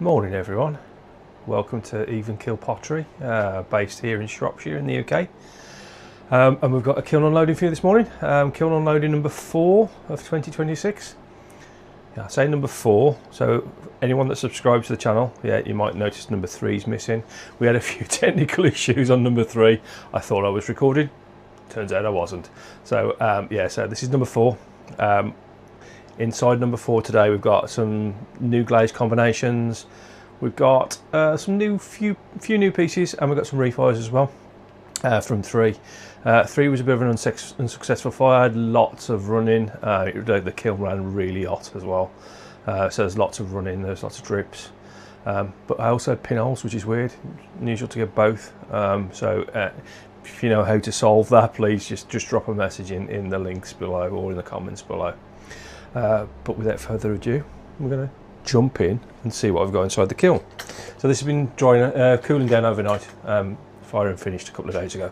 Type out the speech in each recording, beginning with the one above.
Morning everyone, welcome to Even Kill Pottery, based here in Shropshire in the UK. And we've got a kiln unloading for you this morning, kiln unloading number 4 of 2026. I say number 4, so anyone that subscribes to the channel, yeah, you might notice number 3 is missing. We had a few technical issues on number 3. I thought I was recording, turns out I wasn't. So yeah, so this is number 4. Inside number 4 today we've got some new glaze combinations, we've got some few new pieces, and we've got some refires as well from 3. 3 was a bit of an unsuccessful fire, had lots of running, the kiln ran really hot as well, so there's lots of running, there's lots of drips, but I also had pinholes, which is weird, unusual to get both, so if you know how to solve that, please just drop a message in the links below or in the comments below. But without further ado, we're going to jump in and see what I've got inside the kiln. So this has been drying, cooling down overnight, firing finished a couple of days ago,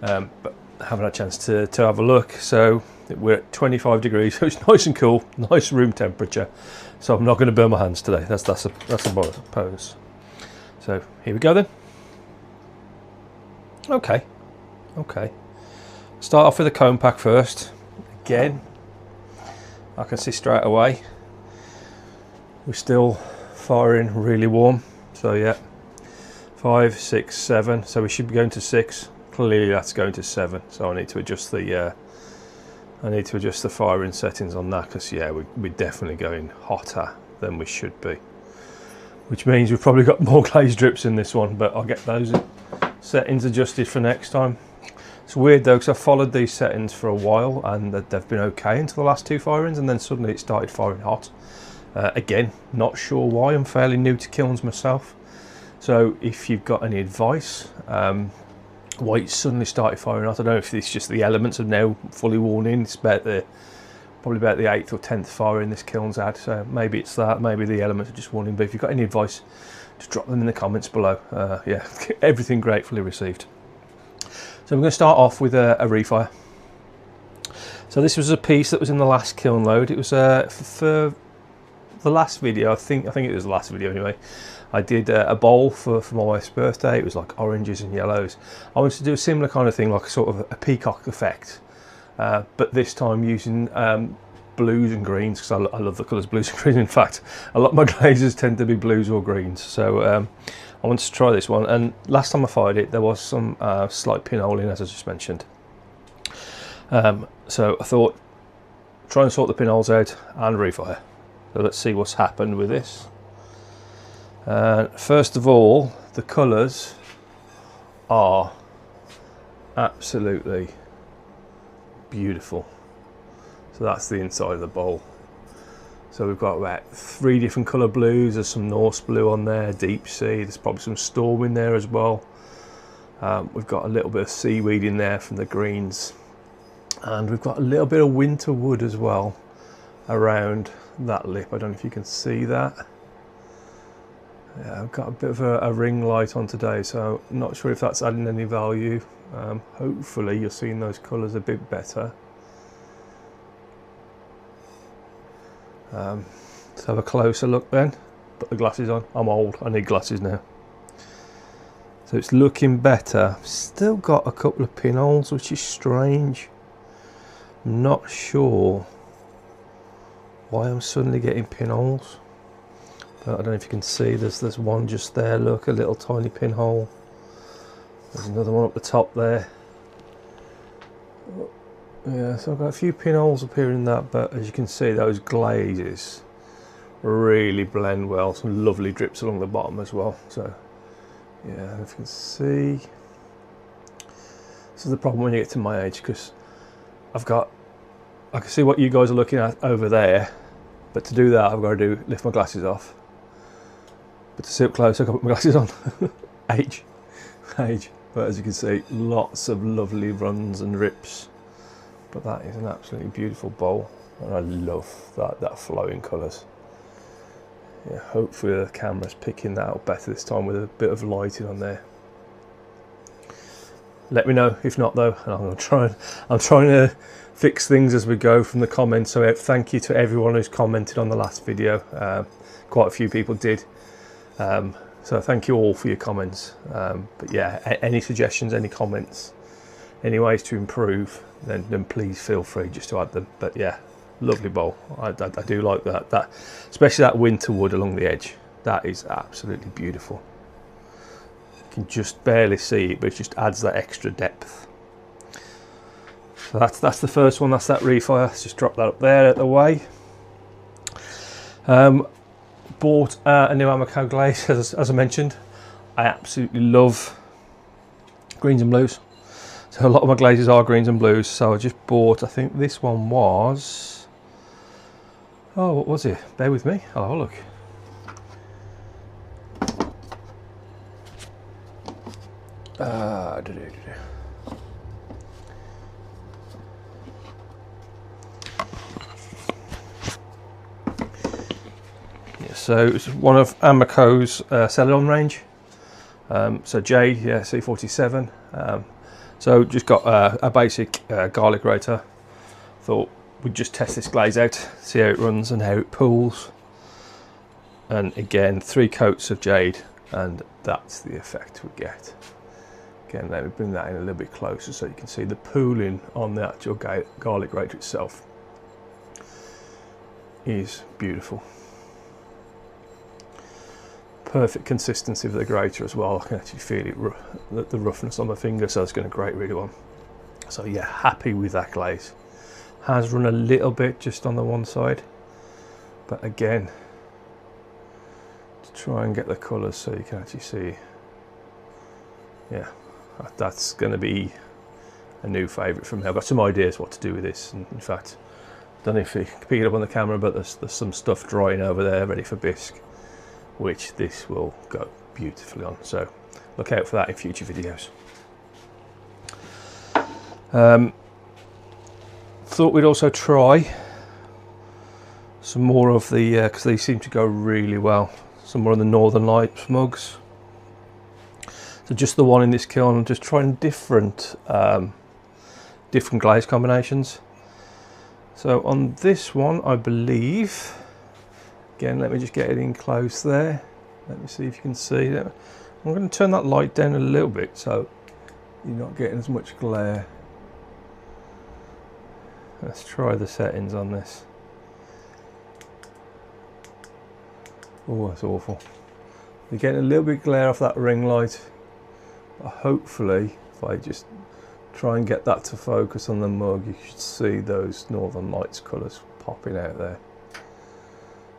but haven't had a chance to have a look. So we're at 25 degrees, so it's nice and cool, nice room temperature, so I'm not going to burn my hands today, that's a bonus. So here we go then. Okay, start off with a cone pack first. Again, I can see straight away we're still firing really warm, so yeah, 5, 6, 7, so we should be going to 6. Clearly that's going to 7, so I need to adjust the firing settings on that, because yeah, we're definitely going hotter than we should be, which means we've probably got more glaze drips in this one, but I'll get those settings adjusted for next time. It's weird though, because I followed these settings for a while and they've been okay until the last 2 firings, and then suddenly it started firing hot. Again, not sure why, I'm fairly new to kilns myself. So if you've got any advice, why it suddenly started firing hot, I don't know if it's just the elements have now fully worn in. It's probably about the 8th or 10th firing this kiln's had, so maybe it's that, maybe the elements are just worn in. But if you've got any advice, just drop them in the comments below. Yeah, everything gratefully received. So I'm going to start off with a refire. So this was a piece that was in the last kiln load. It was for the last video, I think it was the last video anyway. I did a bowl for my wife's birthday. It was like oranges and yellows. I wanted to do a similar kind of thing, like a sort of a peacock effect, but this time using blues and greens, because I love the colours blues and greens. In fact, a lot of my glazes tend to be blues or greens, so I wanted to try this one, and last time I fired it there was some slight pinholing, as I just mentioned, so I thought try and sort the pinholes out and refire. So let's see what's happened with this. First of all, the colours are absolutely beautiful. So that's the inside of the bowl. So we've got about 3 different colour blues. There's some Norse blue on there, deep sea, there's probably some storm in there as well. We've got a little bit of seaweed in there from the greens, and we've got a little bit of winter wood as well around that lip. I don't know if you can see that. Yeah, I've got a bit of a ring light on today, so I'm not sure if that's adding any value. Hopefully you're seeing those colours a bit better. Let's have a closer look then. Put the glasses on. I'm old, I need glasses now. So it's looking better. Still got a couple of pinholes, which is strange. I'm not sure why I'm suddenly getting pinholes, but I don't know if you can see, there's one just there, look, a little tiny pinhole. There's another one up the top there. Yeah, so I've got a few pinholes appearing in that, but as you can see, those glazes really blend well. Some lovely drips along the bottom as well. So yeah, if you can see, this is the problem when you get to my age, because I can see what you guys are looking at over there, but to do that I've got to lift my glasses off. But to see up close, I've got to put my glasses on. age. But as you can see, lots of lovely runs and rips. But that is an absolutely beautiful bowl, and I love that flowing colours. Yeah, hopefully the camera's picking that out better this time with a bit of lighting on there. Let me know if not though, and I'm trying to fix things as we go from the comments. So thank you to everyone who's commented on the last video. Quite a few people did So thank you all for your comments. But yeah, any suggestions, any comments, any ways to improve, then please feel free just to add them. But yeah, lovely bowl. I do like that, especially that winter wood along the edge. That is absolutely beautiful. You can just barely see it, but it just adds that extra depth. So that's the first one. That's that refire. Let's just drop that up there out the way. Bought a new Amaco glaze, as I mentioned. I absolutely love greens and blues. So a lot of my glazes are greens and blues. So I just bought, I think this one was, oh, what was it? Bear with me, I'll have a look. So it's one of Amaco's Celadon range. So jade, yeah, C47. So just got a basic garlic grater. Thought we'd just test this glaze out, see how it runs and how it pools. And again, 3 coats of jade, and that's the effect we get. Again, let me bring that in a little bit closer so you can see the pooling on the actual garlic grater itself is beautiful. Perfect consistency of the grater as well. I can actually feel it, the roughness on my finger, so it's going to grate really well. So yeah, happy with that glaze. Has run a little bit just on the one side, but again, to try and get the colours so you can actually see, yeah, that's going to be a new favourite for me. I've got some ideas what to do with this, and in fact, don't know if you can pick it up on the camera, but there's some stuff drying over there ready for bisque, which this will go beautifully on. So look out for that in future videos. Thought we'd also try some more of the, because they seem to go really well, some more of the Northern Lights mugs. So just the one in this kiln, just trying different glaze combinations. So on this one, I believe, again, let me just get it in close there. Let me see if you can see that. I'm going to turn that light down a little bit so you're not getting as much glare. Let's try the settings on this. Oh, that's awful. You're getting a little bit glare off that ring light. But hopefully, if I just try and get that to focus on the mug, you should see those Northern Lights colours popping out there.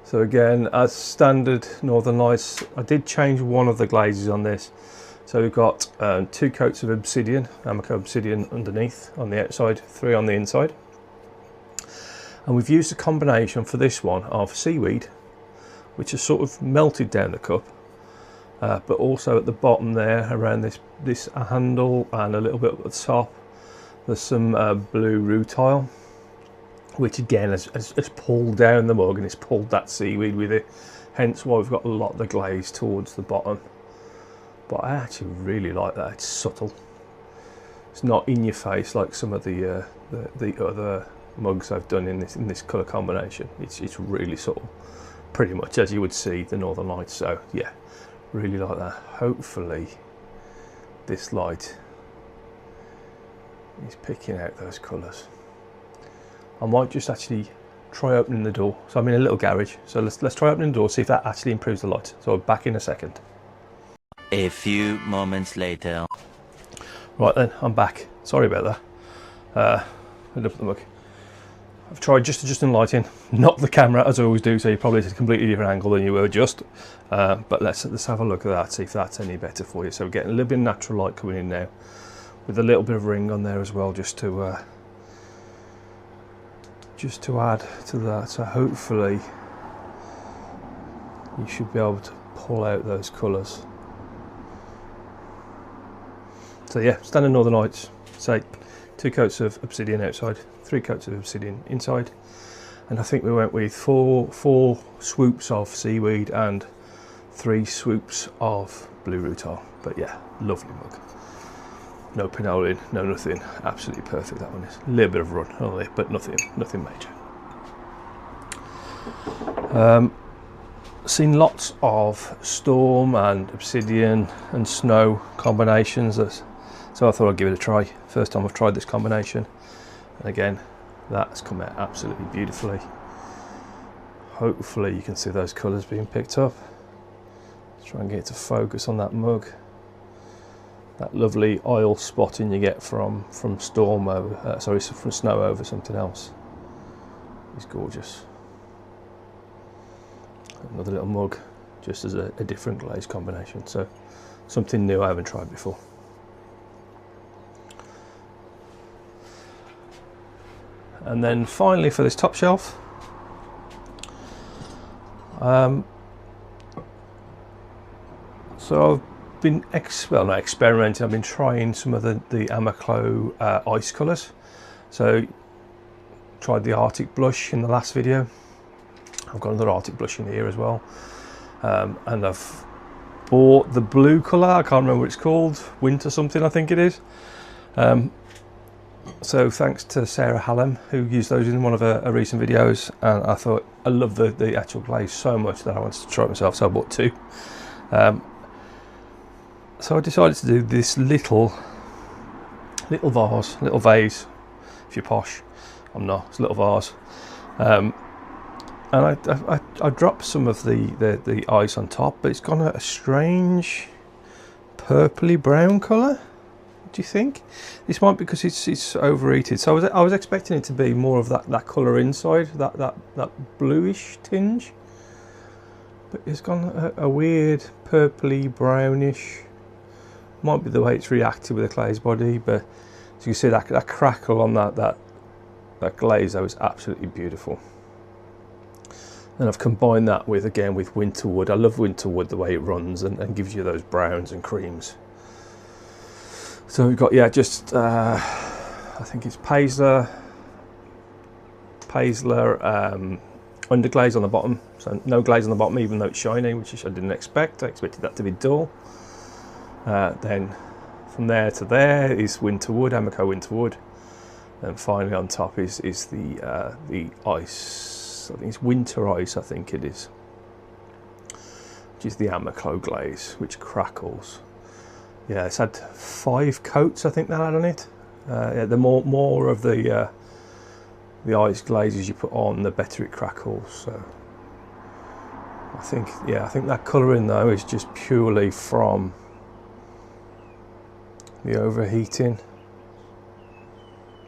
So again, as standard Northern Lights, I did change one of the glazes on this. So we've got 2 coats of obsidian, Amaco obsidian underneath on the outside, 3 on the inside. And we've used a combination for this one of seaweed, which has sort of melted down the cup, but also at the bottom there, around this handle and a little bit at the top, there's some blue rutile, which again has pulled down the mug and it's pulled that seaweed with it, hence why we've got a lot of the glaze towards the bottom. But I actually really like that. It's subtle, it's not in your face like some of the other mugs I've done in this colour combination. It's really subtle, pretty much as you would see the Northern Lights. So yeah, really like that. Hopefully this light is picking out those colours. I might just actually try opening the door. So I'm in a little garage, so let's try opening the door, see if that actually improves the light. So back in a second. A few moments later. Right then, I'm back. Sorry about that. I looked at the mug. I've tried just adjusting lighting, not the camera as I always do, so you're probably at a completely different angle than you were just. But let's have a look at that, see if that's any better for you. So we're getting a little bit of natural light coming in now, with a little bit of ring on there as well, just to add to that. So hopefully you should be able to pull out those colours. So yeah, standard Northern Lights, say 2 coats of obsidian outside, 3 coats of obsidian inside, and I think we went with four swoops of seaweed and 3 swoops of blue rutile. But yeah, lovely mug. No pinoling, no nothing, absolutely perfect that one is. A little bit of run on it, but nothing major. seen lots of storm and obsidian and snow combinations, so I thought I'd give it a try. First time I've tried this combination, and again, that's come out absolutely beautifully. Hopefully you can see those colours being picked up. Let's try and get it to focus on that mug. That lovely oil spotting you get from storm over, from snow over something else is gorgeous. Another little mug, just as a different glaze combination, so something new I haven't tried before. And then finally for this top shelf, so I've been not experimenting, I've been trying some of the Amaclo ice colours. So tried the Arctic blush in the last video. I've got another Arctic blush in here as well, and I've bought the blue colour, I can't remember what it's called, winter something I think it is. So thanks to Sarah Hallam, who used those in one of her recent videos, and I thought I love the actual glaze so much that I wanted to try it myself, so I bought two. So I decided to do this little vase, if you're posh. I'm not, it's a little vase. And I dropped some of the ice on top, but it's gone a strange purpley brown colour. Do you think? This might be because it's overheated. So I was expecting it to be more of that colour inside, that bluish tinge. But it's gone a weird purpley brownish. Might be the way it's reacted with the glaze body, but as you can see, that crackle on that glaze, that was absolutely beautiful. And I've combined that with winter wood. I love winter wood, the way it runs and gives you those browns and creams. So we've got, just I think it's Paisler underglaze on the bottom, so no glaze on the bottom even though it's shiny, which I didn't expect. I expected that to be dull. Then from there to there is winter wood, Amaclo winter wood, and finally on top is the ice. I think it's winter ice, I think it is, which is the Amaclo glaze, which crackles. Yeah, it's had 5 coats, I think, that had on it. The more of the ice glazes you put on, the better it crackles. So I think that colouring though is just purely from the overheating.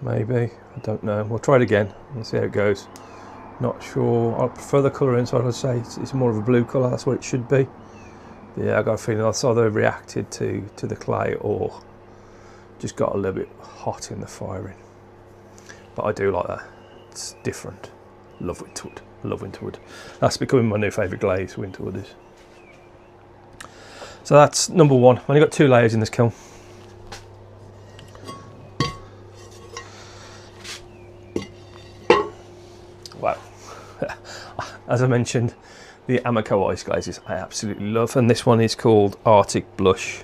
Maybe, I don't know. We'll try it again and see how it goes. Not sure. I prefer the colour inside. I'd say it's more of a blue colour. That's what it should be. Yeah, I got a feeling that's either reacted to the clay or just got a little bit hot in the firing. But I do like that. It's different. Love winterwood. Love winterwood. That's becoming my new favourite glaze. Winterwood is. So that's number one. I've only got 2 layers in this kiln. Wow. As I mentioned, the Amaclo ice glazes I absolutely love, and this one is called Arctic Blush.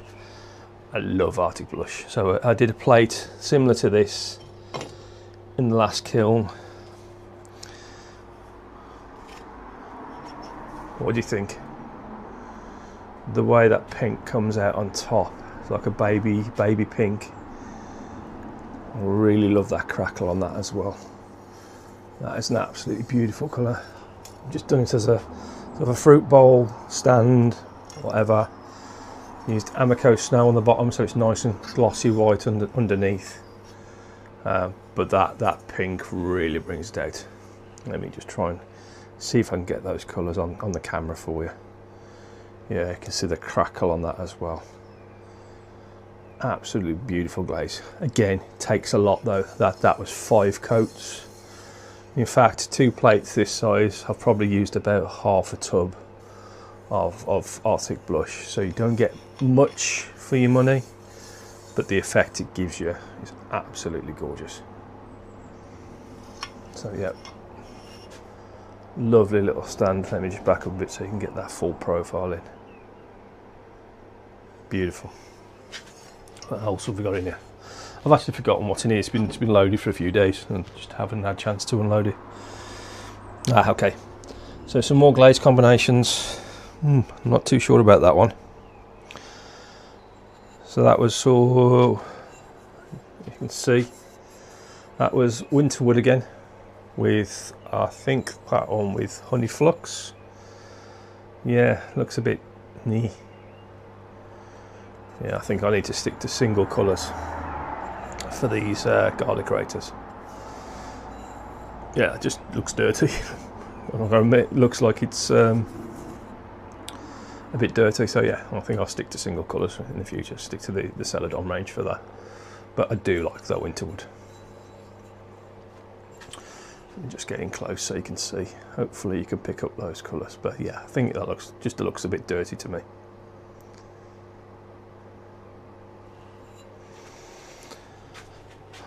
I love Arctic Blush. So I did a plate similar to this in the last kiln. What do you think? The way that pink comes out on top, it's like a baby pink. I really love that crackle on that as well. That is an absolutely beautiful colour. I've just done it as a sort of a fruit bowl stand, whatever. Used Amaclo snow on the bottom, so it's nice and glossy white underneath. But that pink really brings it out. Let me just try and see if I can get those colours on the camera for you. Yeah, you can see the crackle on that as well. Absolutely beautiful glaze. Again, takes a lot though. That was 5 coats. In fact, 2 plates this size, I've probably used about half a tub of Arctic Blush. So you don't get much for your money, but the effect it gives you is absolutely gorgeous. So yeah, lovely little stand. Let me just back up a bit so you can get that full profile in. Beautiful. What else have we got in here? I've actually forgotten what's in here. It's been loaded for a few days and just haven't had a chance to unload it. Okay. So some more glaze combinations. I'm not too sure about that one. So that was, so you can see, that was Winterwood again, with, I think that one with Honey Flux. Yeah, looks a bit knee. Yeah, I think I need to stick to single colours for these garlic graters. Yeah, it just looks dirty. It looks like it's a bit dirty, so yeah, I think I'll stick to single colours in the future, stick to the Celadon range for that. But I do like that Winterwood. Just getting close so you can see. Hopefully you can pick up those colours, but yeah, I think that looks a bit dirty to me.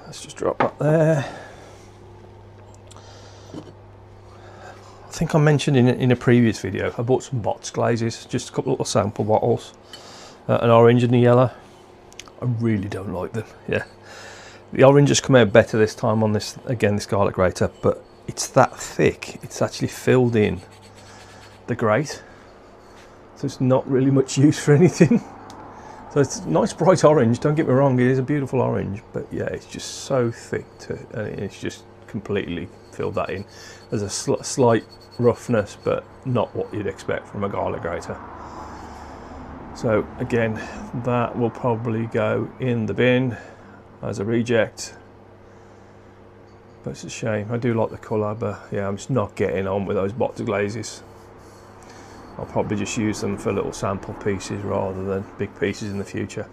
Let's just drop that there. I think I mentioned in a previous video I bought some bots glazes, just a couple of little sample bottles, an orange and a yellow. I really don't like them. Yeah, the orange has come out better this time on this, again, this garlic grater, but it's that thick, it's actually filled in the grate, so it's not really much use for anything. So it's a nice bright orange, don't get me wrong, it is a beautiful orange, but yeah, it's just so thick and it's just completely filled that in. There's a slight roughness, but not what you'd expect from a garlic grater. So again, that will probably go in the bin as a reject. But it's a shame, I do like the colour, but yeah, I'm just not getting on with those box glazes. I'll probably just use them for little sample pieces rather than big pieces in the future.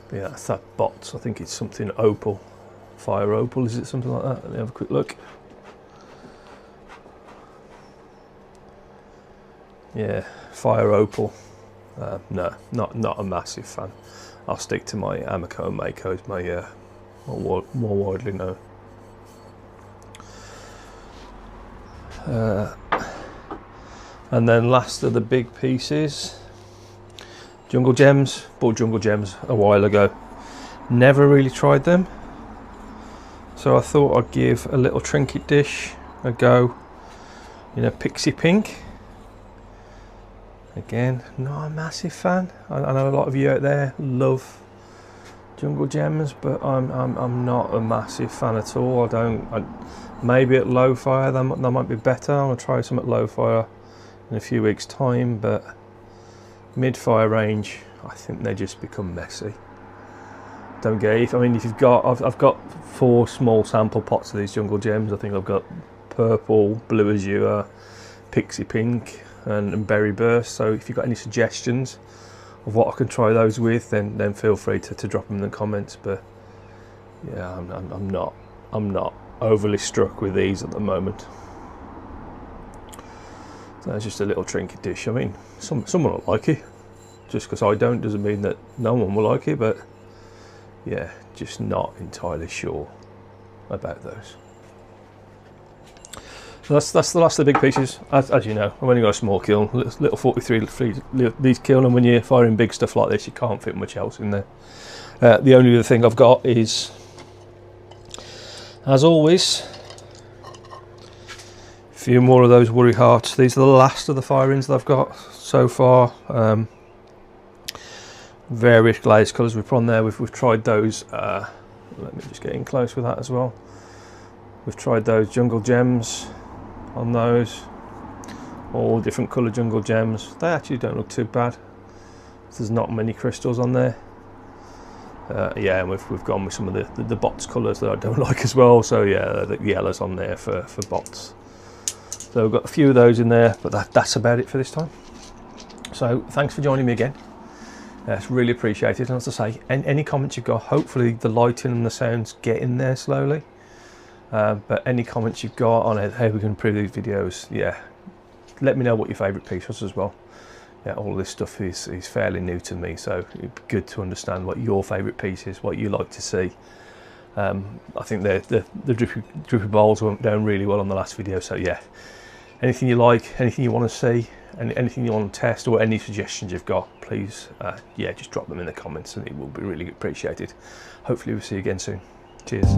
But yeah, that's that bots, I think it's something opal. Fire opal, is it something like that? Let me have a quick look. Yeah, fire opal. No, not a massive fan. I'll stick to my Amico and Makos, my more widely known. And then last of the big pieces, Jungle Gems. Bought Jungle Gems a while ago. Never really tried them, so I thought I'd give a little trinket dish a go in a pixie pink. Again, not a massive fan. I know a lot of you out there love Jungle Gems, but I'm not a massive fan at all. Maybe at low fire that might be better. I'm gonna try some at low fire in a few weeks' time, but mid fire range, I think they just become messy. Don't get it. I mean, if you've got, I've got 4 small sample pots of these Jungle Gems. I think I've got purple, blue azure, pixie pink, and berry burst. So if you've got any suggestions of what I can try those with, then feel free to drop them in the comments. But yeah, I'm not overly struck with these at the moment. So that's just a little trinket dish. I mean, someone will like it. Just because I don't doesn't mean that no one will like it, but yeah, just not entirely sure about those. So that's the last of the big pieces. As you know, I've only got a small kiln, little 43 these kiln, and when you're firing big stuff like this, you can't fit much else in there. The only other thing I've got is, as always, a few more of those worry hearts. These are the last of the firings that I've got so far. Various glaze colours we've put on there. We've tried those. Let me just get in close with that as well. We've tried those Jungle Gems on those, all different colour Jungle Gems. They actually don't look too bad. There's not many crystals on there. Yeah, and we've gone with some of the bots colours that I don't like as well. So yeah, the yellows on there for bots. So we've got a few of those in there, but that's about it for this time. So thanks for joining me again. It's really appreciated. And as I say, any comments you've got, hopefully the lighting and the sounds get in there slowly. But any comments you've got on how we can improve these videos, yeah, let me know what your favourite piece was as well. Yeah, all of this stuff is fairly new to me, so it'd be good to understand what your favourite piece is, what you like to see. I think the drippy bowls went down really well on the last video, so yeah, anything you like, anything you want to see, and anything you want to test, or any suggestions you've got, please, yeah, just drop them in the comments and it will be really appreciated. Hopefully we'll see you again soon. Cheers.